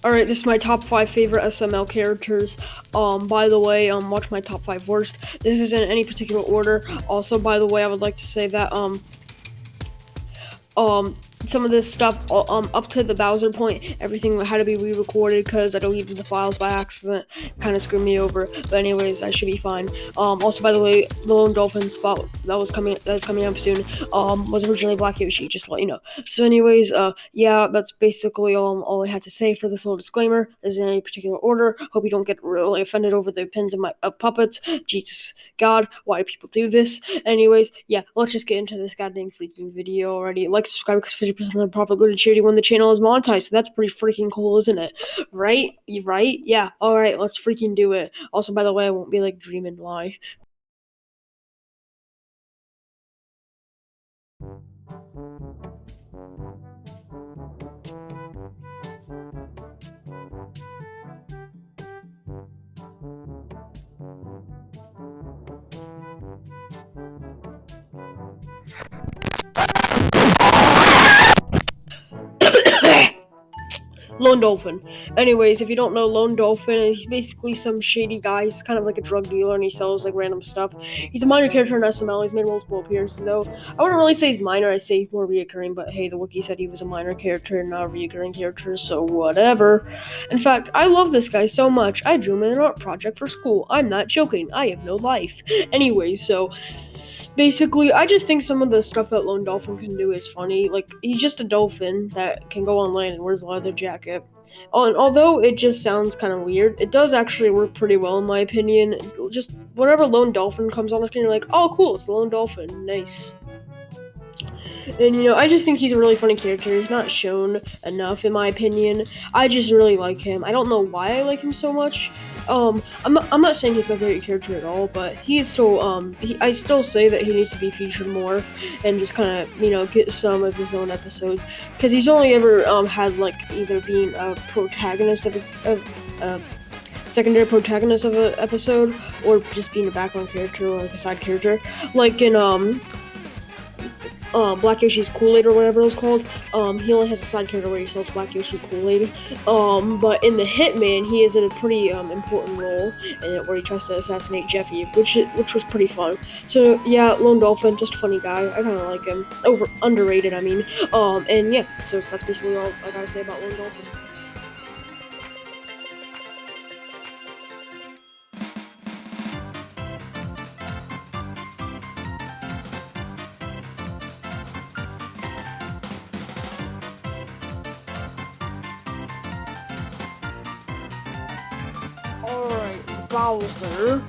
Alright, this is my top 5 favorite SML characters. By the way, watch my top 5 worst. This isn't in any particular order. Also, by the way, I would like to say that, um some of this stuff up to the Bowser point, everything had to be re-recorded because I deleted the files by accident. Kind of screwed me over, but anyways, I should be fine. Also, by the way, the lone dolphin spot that's coming up soon was originally Black Yoshi, just to let you know. So anyways, yeah, that's basically all I had to say for this little disclaimer. This is in any particular order. Hope you don't get really offended over the opinions of puppets. Jesus God, why do people do this? Anyways, yeah, let's just get into this goddamn freaking video already. Like, subscribe, because 50% of the profit go to charity when the channel is monetized. So that's pretty freaking cool, isn't it? Right? Right? Yeah. Alright, let's freaking do it. Also, by the way, I won't be like dream and lie. Lone Dolphin. Anyways, if you don't know Lone Dolphin, he's basically some shady guy. He's kind of like a drug dealer and he sells like random stuff. He's a minor character in SML. He's made multiple appearances though. I wouldn't really say he's minor, I'd say he's more reoccurring, but hey, the wiki said he was a minor character and not a reoccurring character, so whatever. In fact, I love this guy so much. I drew him in an art project for school. I'm not joking. I have no life. Anyways, so basically, I just think some of the stuff that Lone Dolphin can do is funny. Like, he's just a dolphin that can go on land and wears a leather jacket. Oh, and although it just sounds kind of weird, it does actually work pretty well in my opinion. Just whenever Lone Dolphin comes on the screen, you're like, oh cool, it's the Lone Dolphin, nice. And I just think he's a really funny character. He's not shown enough, in my opinion. I just really like him. I don't know why I like him so much. I'm not saying he's my favorite character at all, but he's still, I still say that he needs to be featured more and just kind of, get some of his own episodes. Because he's only ever, had, like, either being a protagonist of a secondary protagonist of an episode, or just being a background character or like a side character. Like in, Black Yoshi's Kool-Aid or whatever it was called. He only has a side character where he sells Black Yoshi Kool-Aid. But in the Hitman, he is in a pretty important role in it where he tries to assassinate Jeffy, which was pretty fun. So yeah, Lone Dolphin, just a funny guy. I kind of like him. Underrated, I mean. And yeah, so that's basically all I gotta say about Lone Dolphin. Alright, Bozor.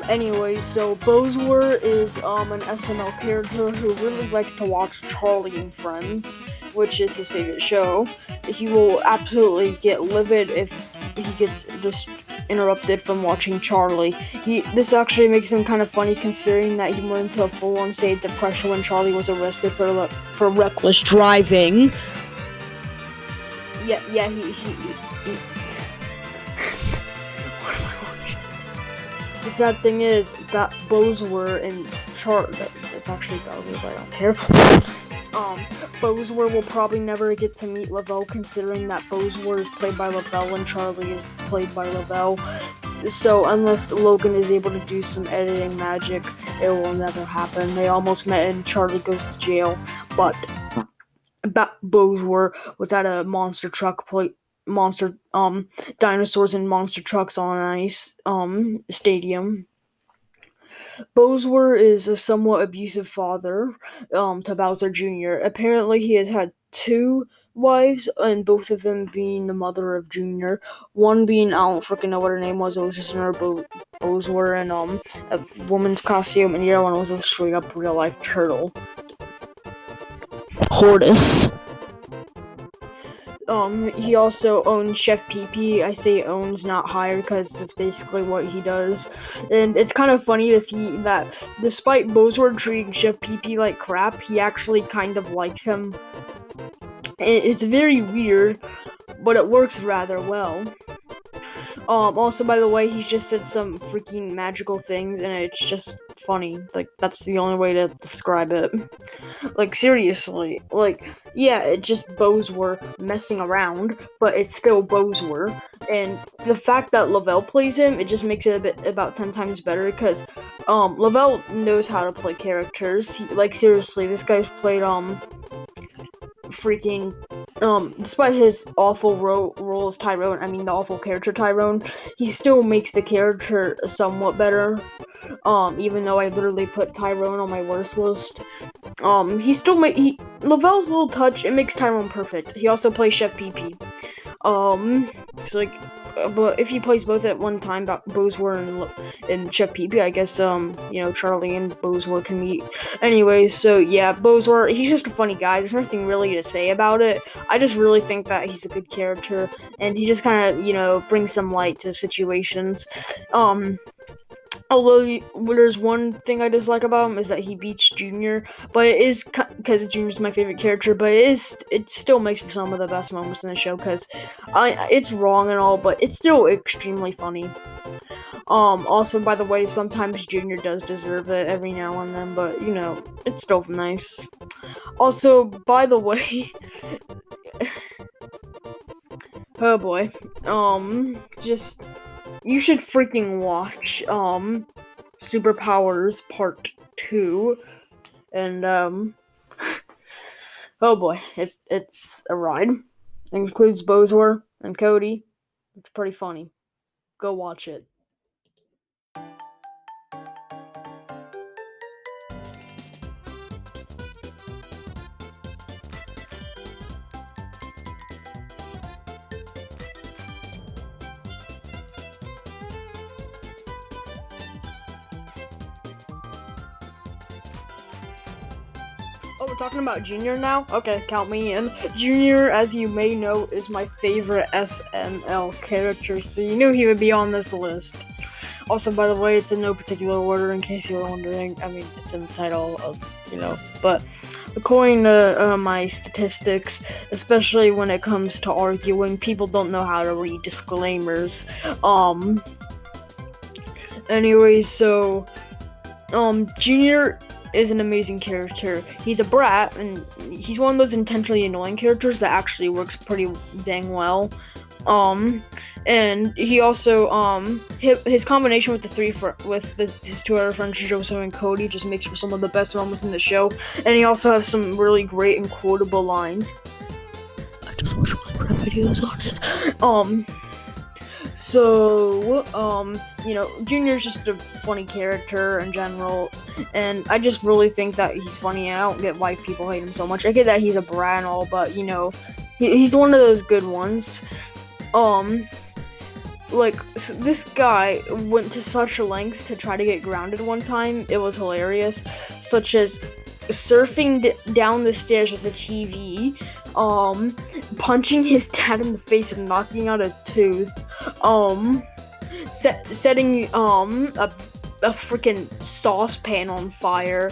Anyways, so Bozor is an SML character who really likes to watch Charlie and Friends, which is his favorite show. He will absolutely get livid if he gets just interrupted from watching Charlie. This actually makes him kind of funny considering that he went into a full-on state of depression when Charlie was arrested for reckless driving. Yeah, he what am I watching? The sad thing is that Bozor and that's actually Bowser, but I don't care. Bozor will probably never get to meet Lavelle, considering that Bozor is played by Lavelle and Charlie is played by Lavelle. So unless Logan is able to do some editing magic, it will never happen. They almost met and Charlie goes to jail, but Bozor was at a monster truck dinosaurs and monster trucks on ice stadium. Bozor is a somewhat abusive father to Bowser Jr. Apparently he has had two wives, and both of them being the mother of Jr. One being, I don't freaking know what her name was, it was just another Bozor in a woman's costume, and the other one was a straight up real life turtle. Hortus. He also owns Chef PP. I say owns, not hired, because that's basically what he does. And it's kind of funny to see that despite Bozor treating Chef PP like crap, he actually kind of likes him. It's very weird, but it works rather well. Also, by the way, he's just said some freaking magical things, and it's just funny. Like, that's the only way to describe it. Like, seriously. Like, yeah, it's just Bozor messing around, but it's still Bozor. And the fact that Lavelle plays him, it just makes it about 10 times better, because, Lavelle knows how to play characters. Like, seriously, this guy's played, freaking despite his awful role as Tyrone, I mean the awful character Tyrone, he still makes the character somewhat better. Even though I literally put Tyrone on my worst list. He still Lavelle's little touch, it makes Tyrone perfect. He also plays Chef PP. It's like, but if he plays both at one time, Bozor and Chef PP, I guess, Charlie and Bozor can meet. Anyways, so yeah, Bozor, he's just a funny guy. There's nothing really to say about it. I just really think that he's a good character, and he just kind of, brings some light to situations. Although there's one thing I dislike about him is that he beats Junior, but it is because Junior's my favorite character. But it still makes for some of the best moments in the show because it's wrong and all, but it's still extremely funny. Also, by the way, sometimes Junior does deserve it every now and then, but it's still nice. Also, by the way, oh boy, just. You should freaking watch, Superpowers Part 2, and, oh boy, it's a ride. It includes Bozor and Cody. It's pretty funny. Go watch it. Oh, we're talking about Junior now? Okay, count me in. Junior, as you may know, is my favorite SML character, so you knew he would be on this list. Also, by the way, it's in no particular order, in case you were wondering. I mean, it's in the title of, but according to my statistics, especially when it comes to arguing, people don't know how to read disclaimers. Anyways, so, Junior is an amazing character. He's a brat, and he's one of those intentionally annoying characters that actually works pretty dang well. And he also, his combination with his two other friends, Joseph and Cody, just makes for some of the best moments in the show. And he also has some really great and quotable lines. I just watched Minecraft videos on it. So, Junior's just a funny character in general, and I just really think that he's funny, and I don't get why people hate him so much. I get that he's a brat and all, but, he's one of those good ones. This guy went to such lengths to try to get grounded one time, it was hilarious, such as surfing down the stairs with a TV, punching his dad in the face and knocking out a tooth, setting, a freaking saucepan on fire,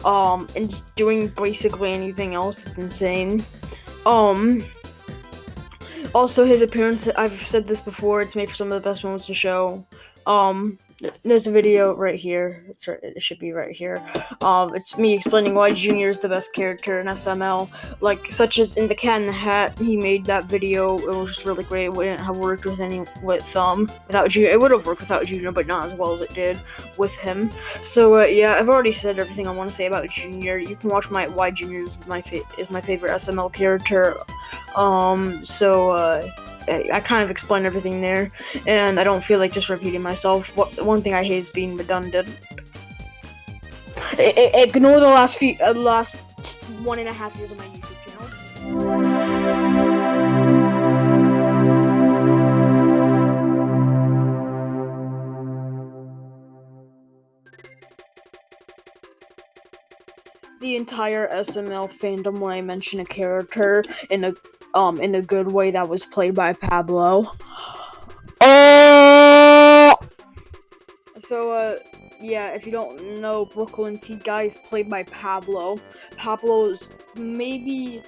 and just doing basically anything else. It's insane. Also, his appearance, I've said this before, it's made for some of the best moments in the show. There's a video right here. It should be right here. It's me explaining why Junior is the best character in SML. Such as in the Cat in the Hat, he made that video. It was just really great. It wouldn't have worked without Junior. It would have worked without Junior, but not as well as it did with him. So yeah, I've already said everything I want to say about Junior. You can watch why Junior is my favorite SML character. I kind of explained everything there, and I don't feel like just repeating myself. One thing I hate is being redundant. Ignore the last 1.5 years of my YouTube channel. The entire SML fandom when I mention a character in a good way that was played by Pablo. So, yeah, if you don't know, Brooklyn Tguy is played by Pablo. Pablo is maybe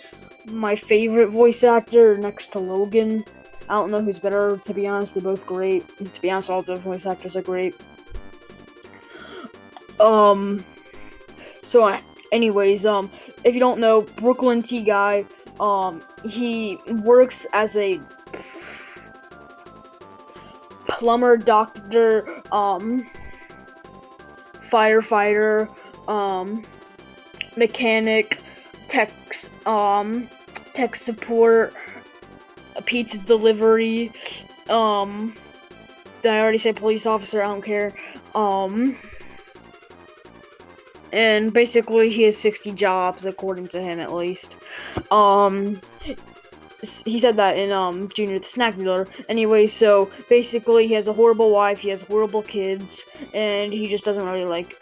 my favorite voice actor next to Logan. I don't know who's better, to be honest. They're both great. To be honest, all the voice actors are great. So, anyways, if you don't know, Brooklyn Tguy, he works as a plumber, doctor, firefighter, mechanic, tech support, pizza delivery, did I already say police officer? I don't care. And basically he has 60 jobs, according to him at least. He said that in Junior the Snack Dealer. Anyway, so basically he has a horrible wife, he has horrible kids, and he just doesn't really like.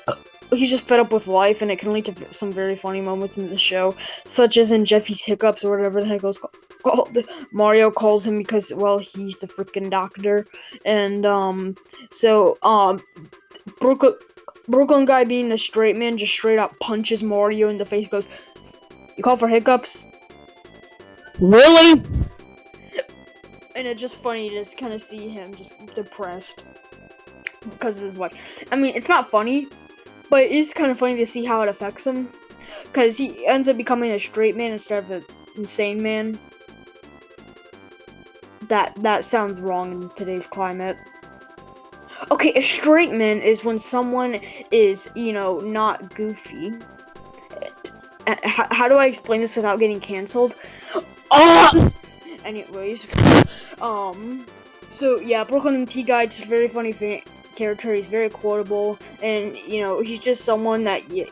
He's just fed up with life, and it can lead to some very funny moments in the show, such as in Jeffy's hiccups or whatever the heck it was called. Mario calls him because, well, he's the freaking doctor, and Brooklyn guy, being the straight man, just straight up punches Mario in the face. Goes, "You call for hiccups? Really?" And it's just funny to just kind of see him just depressed because of his wife. I mean, it's not funny, but it is kind of funny to see how it affects him, because he ends up becoming a straight man instead of an insane man. That sounds wrong in today's climate. Okay, a straight man is when someone is, not goofy. How do I explain this without getting canceled? Anyways, so yeah, Brooklyn Tguy, just a very funny character. He's very quotable, and he's just someone that you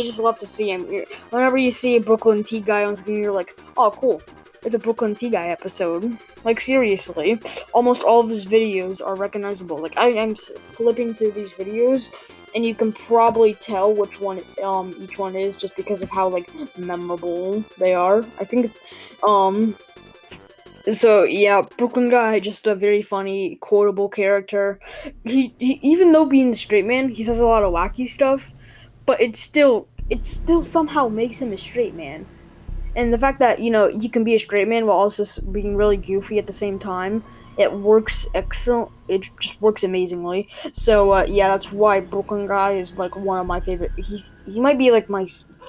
just love to see him. Whenever you see a Brooklyn Tguy on screen, you're like, oh, cool, it's a Brooklyn Tguy episode. Like, seriously, almost all of his videos are recognizable. Like, I'm flipping through these videos, and you can probably tell which one each one is just because of how, like, memorable they are. I think, so yeah, Brooklyn guy, just a very funny, quotable character. He even though being the straight man, he says a lot of wacky stuff, but it still somehow makes him a straight man. And the fact that, you can be a straight man while also being really goofy at the same time, it works excellent. It just works amazingly. So, yeah, that's why Brooklyn guy is, like, one of my favorite. He might be, like, my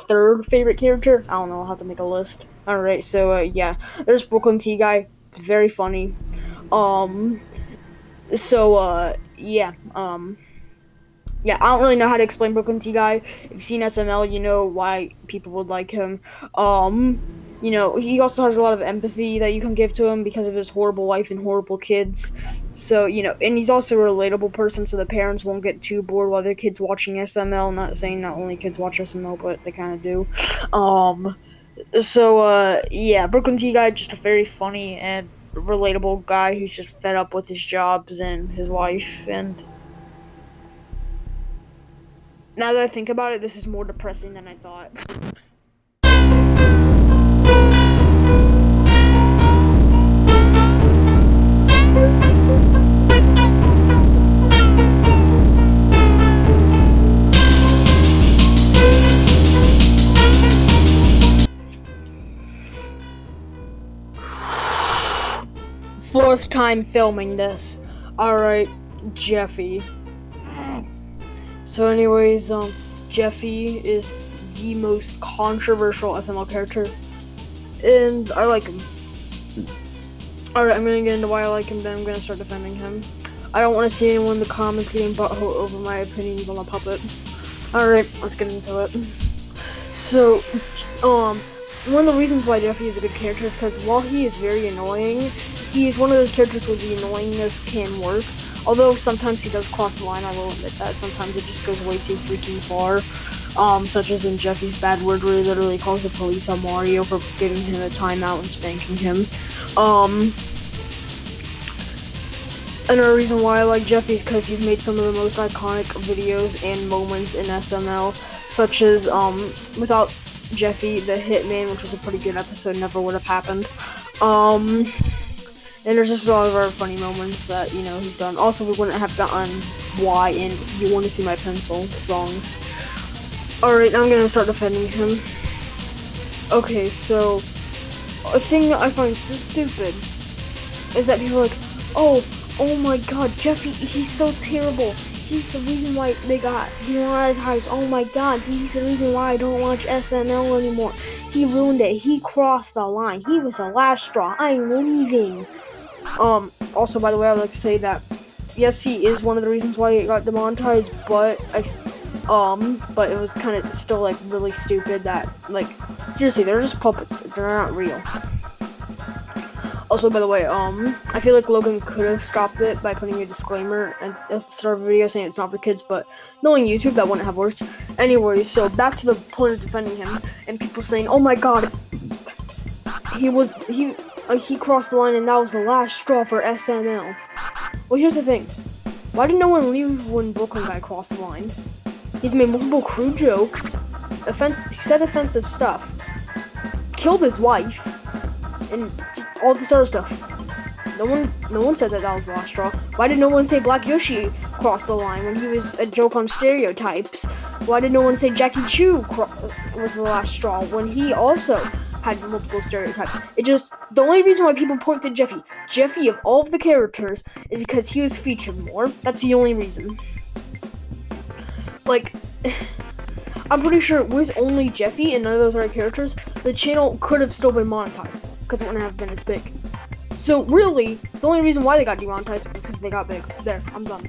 third favorite character. I don't know. I'll have to make a list. Alright, so, yeah. There's Brooklyn Tguy. Very funny. Yeah, I don't really know how to explain Brooklyn Tguy. If you've seen SML, you know why people would like him. He also has a lot of empathy that you can give to him because of his horrible wife and horrible kids. So, and he's also a relatable person, so the parents won't get too bored while their kids watching SML. Not saying that only kids watch SML, but they kind of do. Yeah, Brooklyn Tguy, just a very funny and relatable guy who's just fed up with his jobs and his wife, and now that I think about it, this is more depressing than I thought. Fourth time filming this. Alright, Jeffy. So anyways, Jeffy is the most controversial SML character, and I like him. Alright, I'm gonna get into why I like him, then I'm gonna start defending him. I don't want to see anyone in the comments getting butthurt over my opinions on the puppet. Alright, let's get into it. So, one of the reasons why Jeffy is a good character is because while he is very annoying, he is one of those characters where the annoyingness can work. Although sometimes he does cross the line, I will admit that. Sometimes it just goes way too freaking far. Such as in Jeffy's bad word where he literally calls the police on Mario for giving him a timeout and spanking him. Another reason why I like Jeffy is because he's made some of the most iconic videos and moments in SML, such as, without Jeffy, the Hitman, which was a pretty good episode, never would have happened. And there's just a lot of other funny moments that, he's done. Also, we wouldn't have gotten Why and You Want to See My Pencil songs. Alright, now I'm gonna start defending him. Okay, so, a thing that I find so stupid is that people are like, oh my god, Jeffy, he's so terrible. He's the reason why they got demonetized. Oh my god, he's the reason why I don't watch SML anymore. He ruined it. He crossed the line. He was the last straw. I'm leaving. Also, by the way, I'd like to say that, yes, he is one of the reasons why it got demonetized, but but it was kind of still, like, really stupid that, like, seriously, they're just puppets. They're not real. Also, by the way, I feel like Logan could have stopped it by putting a disclaimer at the start of the video saying it's not for kids, but knowing YouTube, that wouldn't have worked. Anyways, so back to the point of defending him, and people saying, oh my god, he crossed the line and that was the last straw for SML. Well, here's the thing. Why did no one leave when Brooklyn guy crossed the line? He's made multiple crude jokes, said offensive stuff, killed his wife, and all this other stuff. No one said that was the last straw. Why did no one say Black Yoshi crossed the line when he was a joke on stereotypes? Why did no one say Jackie Chu was the last straw when he also had multiple stereotypes? The only reason why people point to Jeffy of all of the characters, is because he was featured more. That's the only reason. Like, I'm pretty sure with only Jeffy and none of those other characters, the channel could have still been monetized, because it wouldn't have been as big. So really, the only reason why they got demonetized was because they got big. There, I'm done.